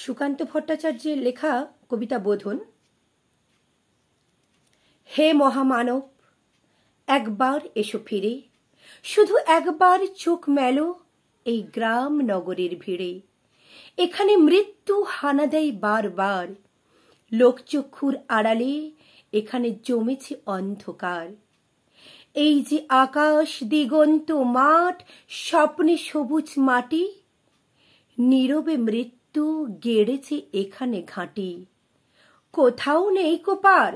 সুকান্ত ভট্টাচার্যের লেখা কবিতা বোধন। হে মহামানব, একবার এসো ফিরে, শুধু একবার চোখ মেলো এই গ্রাম নগরের ভিড়ে। এখানে মৃত্যু হানা দেয় বারবার, লোকচক্ষুর আড়ালে এখানে জমেছে অন্ধকার। এই যে আকাশ দিগন্ত মাঠ, স্বপ্নে সবুজ মাটি, নীরবে মৃত্যু গেড়েছে এখানে ঘাঁটি। কোথাও নেই কোপার,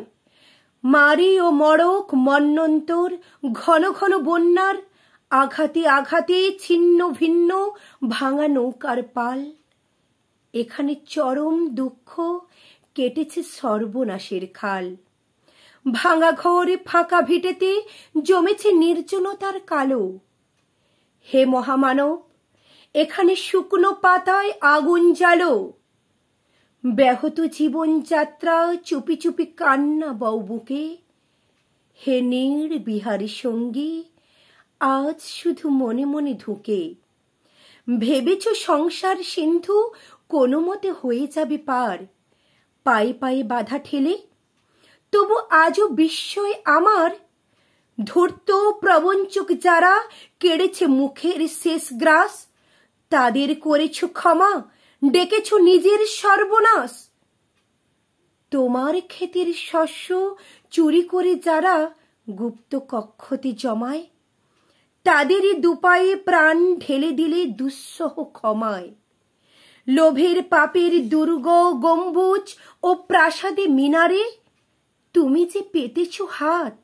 মারি ও মড়ক মন্বন্তর, ঘন ঘন বন্যার আঘাতে আঘাতে ছিন্ন ভিন্ন ভাঙা নৌকার পাল। এখানে চরম দুঃখ কেটেছে সর্বনাশের খাল। ভাঙা ঘর ফাঁকা ভিটেতে জমেছে নির্জনতার কালো। হে মহামানব, এখানে শুকনো পাতায় আগুন জ্বালো। ব্যাহত জীবনযাত্রা চুপি চুপি কান্না বউ বুকে। হে নীড় বিহারী সঙ্গী, আজ শুধু মনে মনে ঢুকে। ভেবেছ সংসার সিন্ধু কোনো মতে হয়ে যাবে পার, পায়ে পায়ে বাধা ঠেলে। তবু আজও বিস্ময় আমার, ধূর্ত প্রবঞ্চক যারা কেড়েছে মুখের শেষ গ্রাস, তাদের করেছ ক্ষমা, ডেকেছ নিজের সর্বনাশ। তোমার ক্ষেতের শস্য চুরি করে যারা গুপ্ত কক্ষতে জমায়, তাদেরই দুপায়ে প্রাণ ঢেলে দিলে দুঃসহ ক্ষমায়। লোভের পাপের দুর্গ গম্বুজ ও প্রাসাদে মিনারে তুমি যে পেতেছ হাত,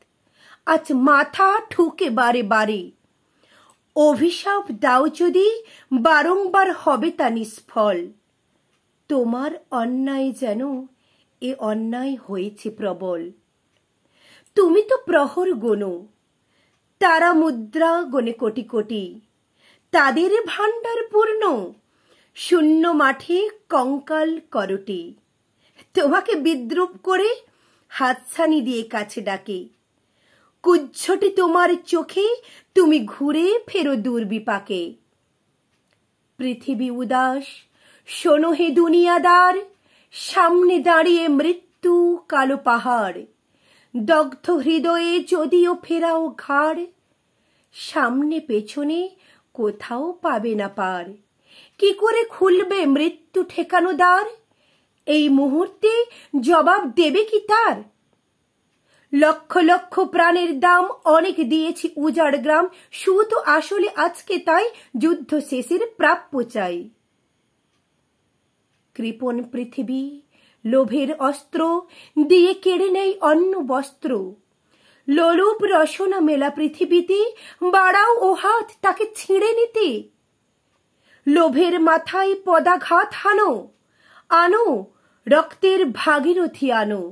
আজ মাথা ঠুকে বারে বারে। অভিশাপ দাও যদি বারংবার হবে তা নিষ্ফল। তোমার অন্যায় যেন এ অন্যায় হয়েছে প্রবল। তুমি তো প্রহর গোনো, তারা মুদ্রা গনে কোটি কোটি, তাদের ভাণ্ডার পূর্ণ, শূন্য মাঠে কঙ্কাল করটি। তোমাকে বিদ্রুপ করে হাতছানি দিয়ে কাছে ডাকে, কুজ্ঝটি তোমার চোখে তুমি ঘুরে ফেরো দুর্বিপাকে। পৃথিবী উদাস, শোনো হে দুনিয়াদার, সামনে দাঁড়িয়ে মৃত্যু কালো পাহাড়। দগ্ধ হৃদয়ে যদিও ফেরাও ঘাড়, সামনে পেছনে কোথাও পাবে না পার। কি করে খুলবে মৃত্যু ঠেকানো দ্বার? এই মুহূর্তে জবাব দেবে কি তার? লক্ষ লক্ষ প্রাণের দাম অনেক দিয়েছি উজাড় গ্রাম, শুধু আসলে আজকে তাই যুদ্ধ শেষের প্রাপ্য চাই। কৃপণ পৃথিবী লোভের অস্ত্র দিয়ে কেড়ে নেই অন্ন বস্ত্র। লোলুপ রসনা মেলা পৃথিবীতে, বাড়াও ও হাত তাকে ছিঁড়ে নিতে। লোভের মাথায় পদাঘাত হানো, আনো রক্তের ভাগীরথী আনো।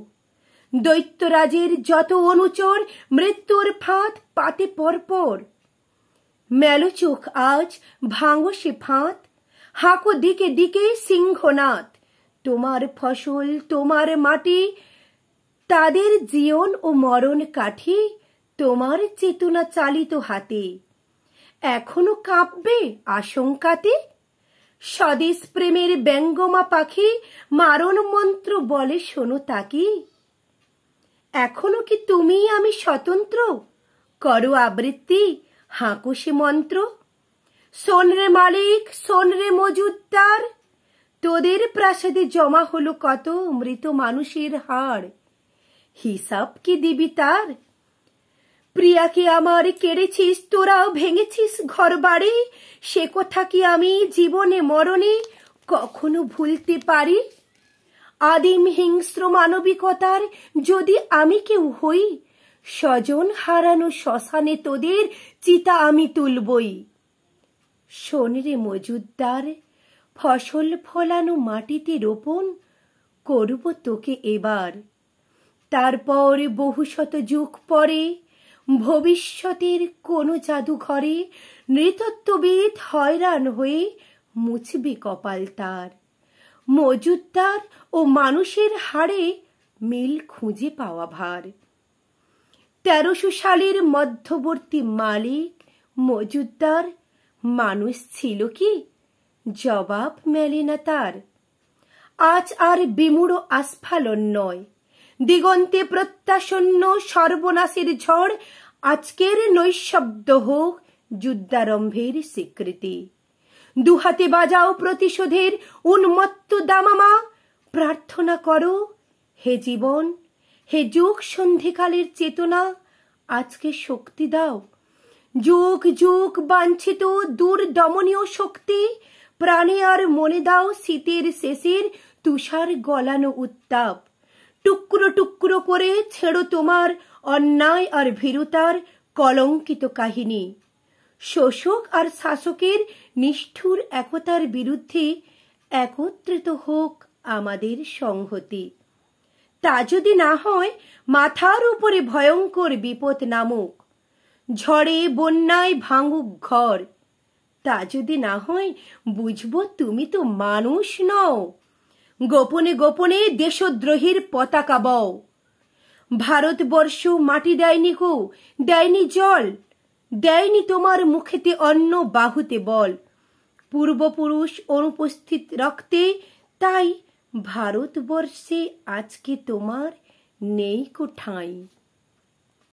দৈত্যরাজের যত অনুচর মৃত্যুর ফাঁদ পাতে পরপর। মেলো চোখ আজ ভাঙো সে ফাঁদ, হাঁকো দিকে দিকে সিংহনাদ। তোমার ফসল তোমার মাটি, তাদের জীবন ও মরণ কাঠি তোমার চেতনা চালিত হাতে। এখনো কাঁপবে আশঙ্কাতে? স্বদেশ প্রেমের ব্যঙ্গমা পাখি মারণ মন্ত্র বলে শোনো তাকি। এখনো কি তুমি আমি স্বতন্ত্র? করো আবৃত্তি, হাঁকো সে মন্ত্র। শোন রে মালিক, শোন রে মজুদদার, তোদের প্রাসাদে জমা হলো কত মৃত মানুষের হাড়, হিসাব কি দিবি তার? প্রিয়াকে আমার কেড়েছিস, তোরাও ভেঙেছিস ঘর বাড়ি, সে কথা কি আমি জীবনে মরণে কখনো ভুলতে পারি? আদিম হিংস্র মানবিকতার যদি আমি কেউ হই, স্বজন হারানো শ্মশানে তোদের চিতা আমি তুলবই। শোন রে মজুদদার, ফসল ফলানো মাটিতে রোপণ করব তোকে এবার। তারপর বহু শত যুগ পরে ভবিষ্যতের কোন জাদুঘরে নৃতত্ত্ববিদ হয়রান হয়ে মুছবে কপাল তার। মজুদদার ও মানুষের হাড়ে মিল খুঁজে পাওয়া ভার। 1300 সালের মধ্যবর্তী মালিক মজুদদার মানুষ ছিল কি? জবাব মেলে না তার। আজ আর বিমূঢ় আস্ফালন নয়, দিগন্তে প্রত্যাসন্ন সর্বনাশের ঝড় আজকের নৈশব্দ হোক যুদ্ধারম্ভের স্বীকৃতি। দুহাতে বাজাও প্রতিশোধের উন্মত্ত দামামা, প্রার্থনা করো হে জীবন, হে যুগ সন্ধিকালের চেতনা, আজকে শক্তি দাও। যুগ যুগ বাঞ্ছিত দূর দমনীয় শক্তি, প্রাণে আর মনে দাও শীতের শেষের তুষার গলানো উত্তাপ। টুকরো টুকরো করে ছেড়ো তোমার অন্যায় আর ভীরুতার কলঙ্কিত কাহিনী। শোষক আর শাসকের নিষ্ঠুর একতার বিরুদ্ধে একত্রিত হোক আমাদের সংহতি। তা যদি না হয় মাথার উপরে ভয়ঙ্কর বিপদ নামুক, ঝড়ে বন্যায় ভাঙুক ঘর। তা যদি না হয় বুঝবো তুমি তো মানুষ নও, গোপনে গোপনে দেশদ্রোহীর পতাকা বও। ভারতবর্ষ মাটি দেয়নি গো, দেয়নি জল, দেয়নি তোমার মুখেতে অন্ন, বাহুতে বল। পূর্বপুরুষ অনুপস্থিত রক্তে, তাই ভারতবর্ষে আজকে তোমার নেই কো ঠাঁই।